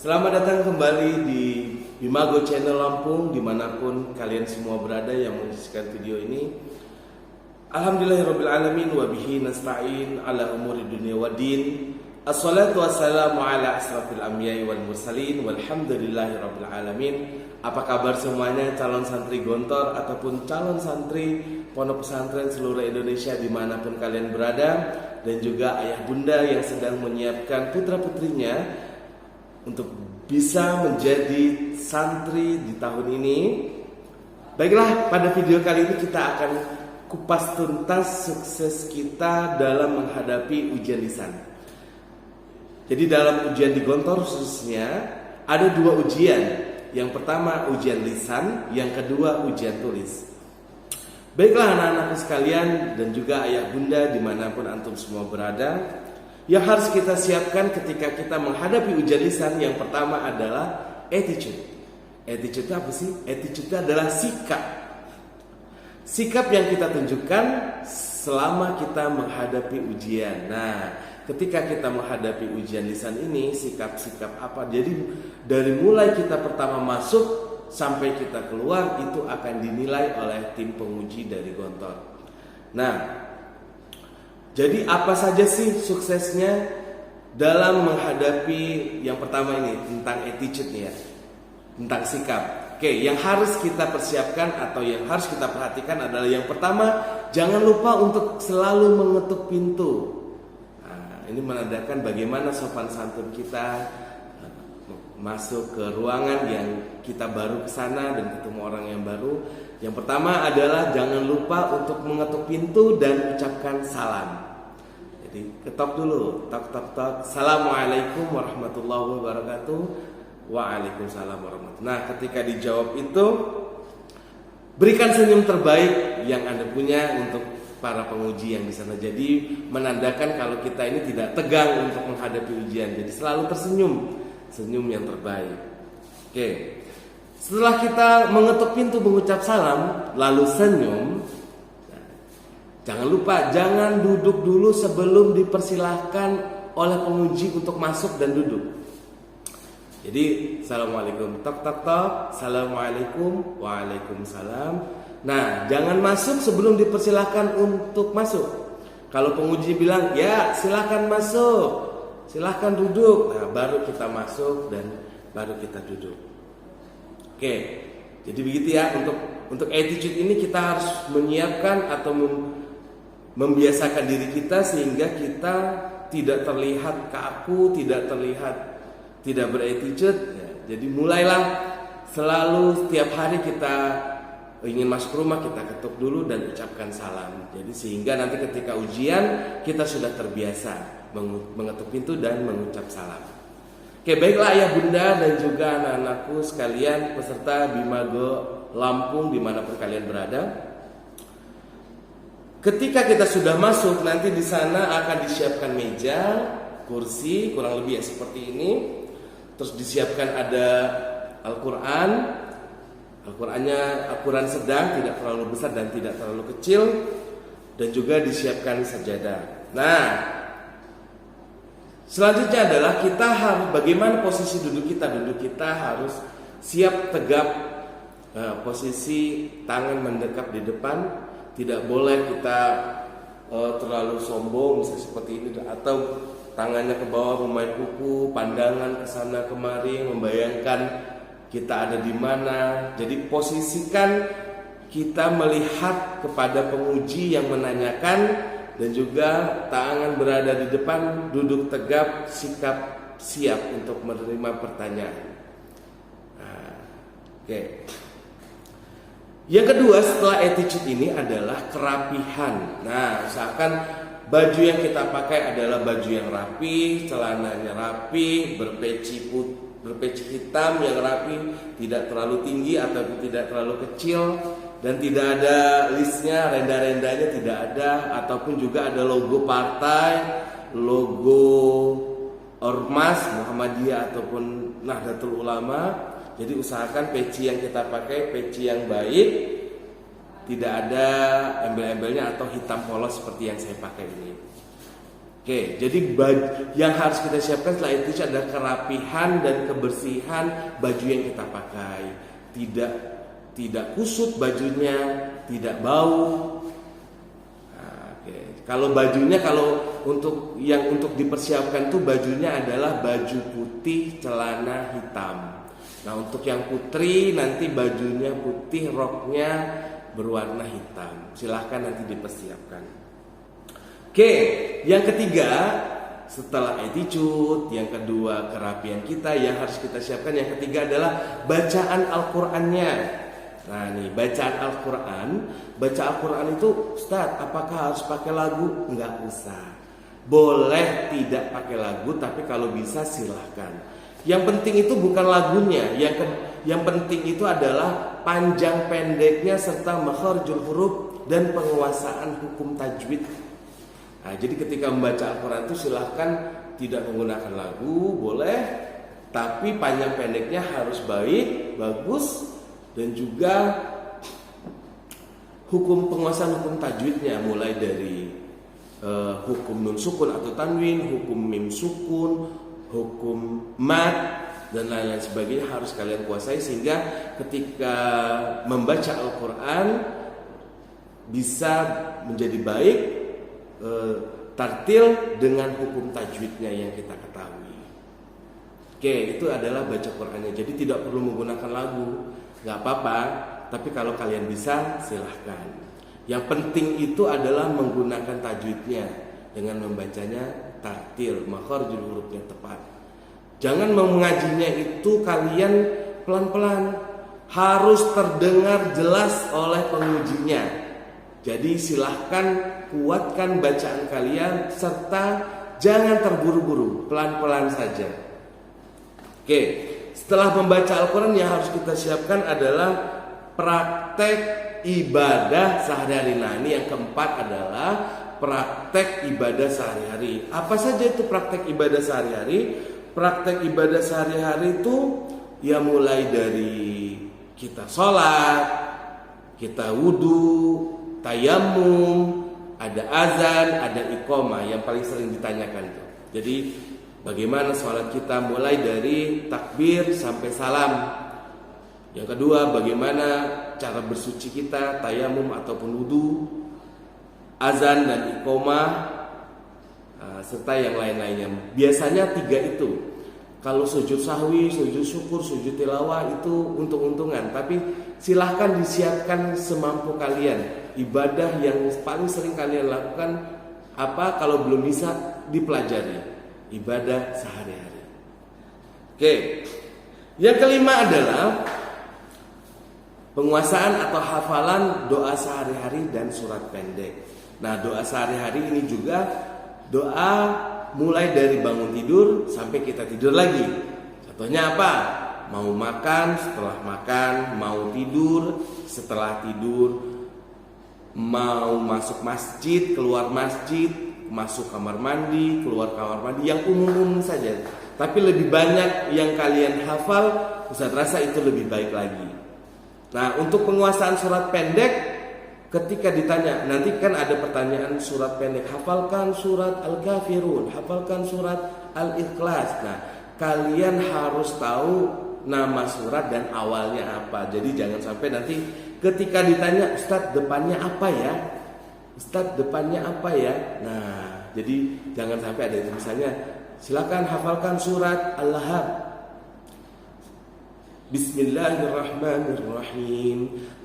Selamat datang kembali di Bimago Channel Lampung, dimanapun kalian semua berada yang menyaksikan video ini. Alhamdulillahirrabbilalamin, wabihi nasta'in ala umuri dunia wa din. Assalatu wassalamu ala asrafil anbiya'i wal mursalin, walhamdulillahirrabbilalamin. Apa kabar semuanya, calon santri Gontor ataupun calon santri pondok pesantren seluruh Indonesia dimanapun kalian berada, dan juga ayah bunda yang sedang menyiapkan putra putrinya untuk bisa menjadi santri di tahun ini. Baiklah, pada video kali ini kita akan kupas tuntas sukses kita dalam menghadapi ujian lisan. Jadi dalam ujian di Gontor khususnya ada dua ujian. Yang pertama ujian lisan, yang kedua ujian tulis. Baiklah anak-anakku sekalian dan juga ayah bunda dimanapun antum semua berada, yang harus kita siapkan ketika kita menghadapi ujian lisan, yang pertama adalah attitude. Attitude itu apa sih? Attitude itu adalah sikap. Sikap yang kita tunjukkan selama kita menghadapi ujian. Nah, ketika kita menghadapi ujian lisan ini, sikap-sikap apa? Jadi dari mulai kita pertama masuk sampai kita keluar itu akan dinilai oleh tim penguji dari Gontor. Nah, jadi apa saja sih suksesnya dalam menghadapi yang pertama ini tentang attitude nih ya, tentang sikap. Oke, yang harus kita persiapkan atau yang harus kita perhatikan adalah yang pertama, jangan lupa untuk selalu mengetuk pintu. Nah, ini menandakan bagaimana sopan santun kita masuk ke ruangan yang kita baru ke sana dan ketemu orang yang baru. Yang pertama adalah jangan lupa untuk mengetuk pintu dan ucapkan salam. Jadi ketok dulu, tok tok tok. Assalamualaikum warahmatullahi wabarakatuh. Waalaikumsalam warahmatullahi. Nah, ketika dijawab itu berikan senyum terbaik yang Anda punya untuk para penguji yang di sana. Jadi menandakan kalau kita ini tidak tegang untuk menghadapi ujian. Jadi selalu tersenyum, senyum yang terbaik. Oke. Setelah kita mengetuk pintu mengucap salam lalu senyum, jangan lupa jangan duduk dulu sebelum dipersilahkan oleh penguji untuk masuk dan duduk. Jadi assalamualaikum, tok tok tok, assalamualaikum, waalaikumsalam. Nah, jangan masuk sebelum dipersilahkan untuk masuk. Kalau penguji bilang ya silahkan masuk, silahkan duduk, nah baru kita masuk dan baru kita duduk. Oke, jadi begitu ya, untuk attitude ini kita harus menyiapkan atau membiasakan diri kita sehingga kita tidak terlihat kaku, tidak terlihat tidak berattitude ya. Jadi mulailah selalu setiap hari kita ingin masuk rumah kita ketuk dulu dan ucapkan salam. Jadi sehingga nanti ketika ujian kita sudah terbiasa mengetuk pintu dan mengucap salam. Oke, baiklah ayah bunda dan juga anak-anakku sekalian peserta Bimago Lampung dimanapun kalian berada. Ketika kita sudah masuk, nanti di sana akan disiapkan meja, kursi, kurang lebih ya seperti ini. Terus disiapkan ada Al-Quran. Al-Qurannya Al-Quran sedang, tidak terlalu besar dan tidak terlalu kecil. Dan juga disiapkan sajadah. Nah, selanjutnya adalah kita harus bagaimana posisi duduk kita. Duduk kita harus siap tegap, posisi tangan mendekap di depan. Tidak boleh kita terlalu sombong misalnya seperti ini, atau tangannya ke bawah memain kuku, pandangan ke sana kemari membayangkan kita ada di mana. Jadi posisikan kita melihat kepada penguji yang menanyakan dan juga tangan berada di depan, duduk tegap, sikap siap untuk menerima pertanyaan. Nah, oke. Yang kedua setelah attitude ini adalah kerapihan. Nah, usahakan baju yang kita pakai adalah baju yang rapi, celananya rapi, berpeci hitam yang rapi, tidak terlalu tinggi atau tidak terlalu kecil, dan tidak ada listnya, renda-rendanya tidak ada, ataupun juga ada logo partai, logo Ormas Muhammadiyah ataupun Nahdlatul Ulama. Jadi usahakan peci yang kita pakai peci yang baik, tidak ada embel-embelnya atau hitam polos seperti yang saya pakai ini. Oke, Oke, jadi yang harus kita siapkan setelah itu adalah kerapihan dan kebersihan baju yang kita pakai. Tidak kusut bajunya, tidak bau. Nah, oke. Kalau bajunya, untuk dipersiapkan tuh bajunya adalah baju putih, celana hitam. Nah, untuk yang putri nanti bajunya putih, roknya berwarna hitam. Silahkan nanti dipersiapkan. Oke, yang ketiga setelah attitude, yang kedua kerapian kita, yang harus kita siapkan yang ketiga adalah bacaan Al-Qur'annya. Nah nih, bacaan Al-Qur'an. Baca Al-Qur'an itu, Ustaz, apakah harus pakai lagu? Enggak usah. Boleh tidak pakai lagu, tapi kalau bisa silahkan. Yang penting itu bukan lagunya, yang penting itu adalah panjang pendeknya serta makharijul huruf dan penguasaan hukum tajwid. Nah, jadi ketika membaca Al-Quran itu silahkan tidak menggunakan lagu, boleh, tapi panjang pendeknya harus baik, bagus, dan juga penguasaan hukum tajwidnya mulai dari hukum nun sukun atau tanwin, hukum mim sukun, hukum mad dan lain-lain sebagainya harus kalian kuasai sehingga ketika membaca Al-Quran bisa menjadi baik, tartil dengan hukum tajwidnya yang kita ketahui. Oke, itu adalah baca Qurannya. Jadi tidak perlu menggunakan lagu, nggak apa-apa. Tapi kalau kalian bisa, silahkan. Yang penting itu adalah menggunakan tajwidnya dengan membacanya tartil, makharijul hurufnya tepat. Jangan mengajinya itu kalian pelan-pelan, harus terdengar jelas oleh pengujinya. Jadi silahkan kuatkan bacaan kalian serta jangan terburu-buru, pelan-pelan saja. Oke, setelah membaca Al-Quran yang harus kita siapkan adalah praktek ibadah sehari-hari. Nah, ini yang keempat adalah praktek ibadah sehari-hari. Apa saja itu praktek ibadah sehari-hari? Praktek ibadah sehari-hari itu ya mulai dari kita sholat, kita wudhu, tayamum, ada azan, ada iqamah yang paling sering ditanyakan itu. Jadi bagaimana sholat kita mulai dari takbir sampai salam. Yang kedua, bagaimana cara bersuci kita, tayamum ataupun wudhu, azan dan iqamah, serta yang lain-lainnya. Biasanya 3 itu. Kalau sujud sahwi, sujud syukur, sujud tilawah itu untung-untungan. Tapi silahkan disiapkan semampu kalian. Ibadah yang paling sering kalian lakukan apa? Kalau belum bisa dipelajari. Ibadah sehari-hari. Oke. Yang kelima adalah penguasaan atau hafalan doa sehari-hari dan surat pendek. Nah, doa sehari-hari ini juga doa mulai dari bangun tidur sampai kita tidur lagi. Contohnya apa? Mau makan, setelah makan, mau tidur, setelah tidur, mau masuk masjid, keluar masjid, masuk kamar mandi, keluar kamar mandi, yang umum-umum saja. Tapi lebih banyak yang kalian hafal, Ustaz rasa itu lebih baik lagi. Nah, untuk penguasaan surat pendek, ketika ditanya, nanti kan ada pertanyaan surat pendek, hafalkan surat Al-Kafirun, hafalkan surat Al-Ikhlas. Nah, kalian harus tahu nama surat dan awalnya apa. Jadi jangan sampai nanti ketika ditanya, Ustadz depannya apa ya? Ustadz depannya apa ya? Nah, jadi jangan sampai ada itu. Misalnya, silakan hafalkan surat Al-Lahab. Bismillahirrahmanirrahim.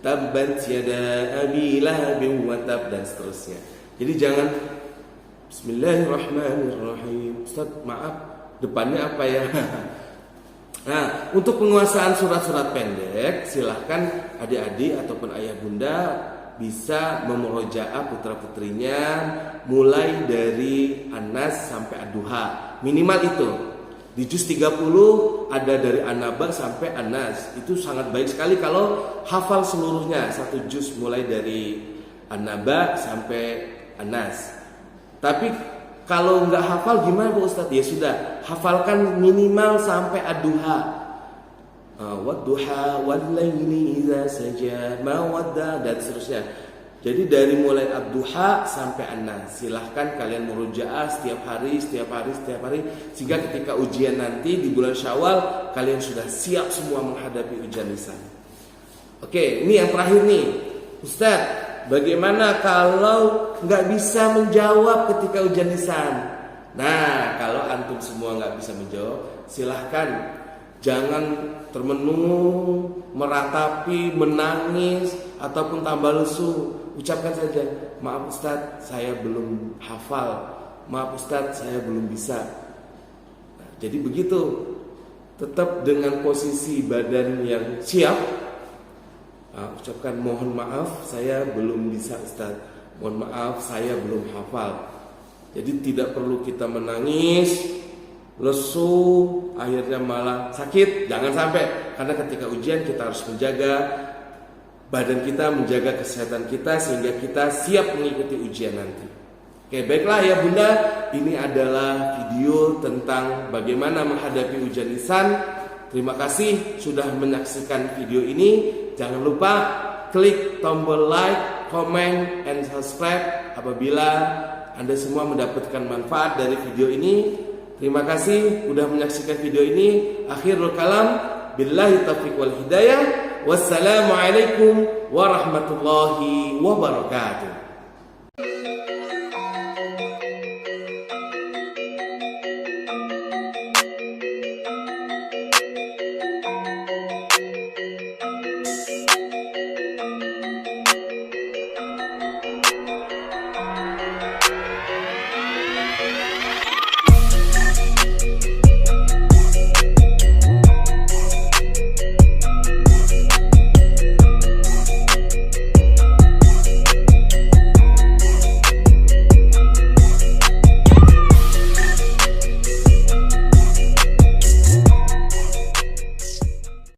Tabbat yada abi lahabin wa tab, dan seterusnya. Jadi jangan Bismillahirrahmanirrahim. Ustaz, maaf, depannya apa ya? Nah, untuk penguasaan surat-surat pendek, silahkan adik-adik ataupun ayah bunda bisa memurojaah putra-putrinya mulai dari An-Nas sampai Ad-Duha. Minimal itu. Di juz 30 ada dari An-Naba sampai An-Nas. Itu sangat baik sekali kalau hafal seluruhnya, satu juz mulai dari An-Naba sampai An-Nas. Tapi kalau nggak hafal gimana Pak Ustadz? Ya sudah, hafalkan minimal sampai Ad-Duha. Wad-duha wal-laili idza saja ma wadda, dan seterusnya. Jadi dari mulai ad-duha sampai an-nas, silahkan kalian murojaah setiap hari, sehingga ketika ujian nanti di bulan Syawal kalian sudah siap semua menghadapi ujian lisan. Oke, ini yang terakhir nih, Ustadz. Bagaimana kalau nggak bisa menjawab ketika ujian lisan? Nah, kalau antum semua nggak bisa menjawab, silahkan jangan termenung, meratapi, menangis, ataupun tambah lesu. Ucapkan saja, maaf Ustadz, saya belum hafal. Maaf Ustadz, saya belum bisa. Nah, jadi begitu. Tetap dengan posisi badan yang siap. Nah, ucapkan mohon maaf, saya belum bisa Ustadz. Mohon maaf, saya belum hafal. Jadi tidak perlu kita menangis, lesu, akhirnya malah sakit. Jangan sampai. Karena ketika ujian kita harus menjaga badan kita, menjaga kesehatan kita, sehingga kita siap mengikuti ujian nanti. Oke, baiklah ya Bunda, ini adalah video tentang bagaimana menghadapi ujian lisan. Terima kasih sudah menyaksikan video ini. Jangan lupa klik tombol like, comment, and subscribe apabila Anda semua mendapatkan manfaat dari video ini. Terima kasih sudah menyaksikan video ini. Akhirul kalam, billahi taufiq wal hidayah. Wassalamualaikum warahmatullahi wabarakatuh.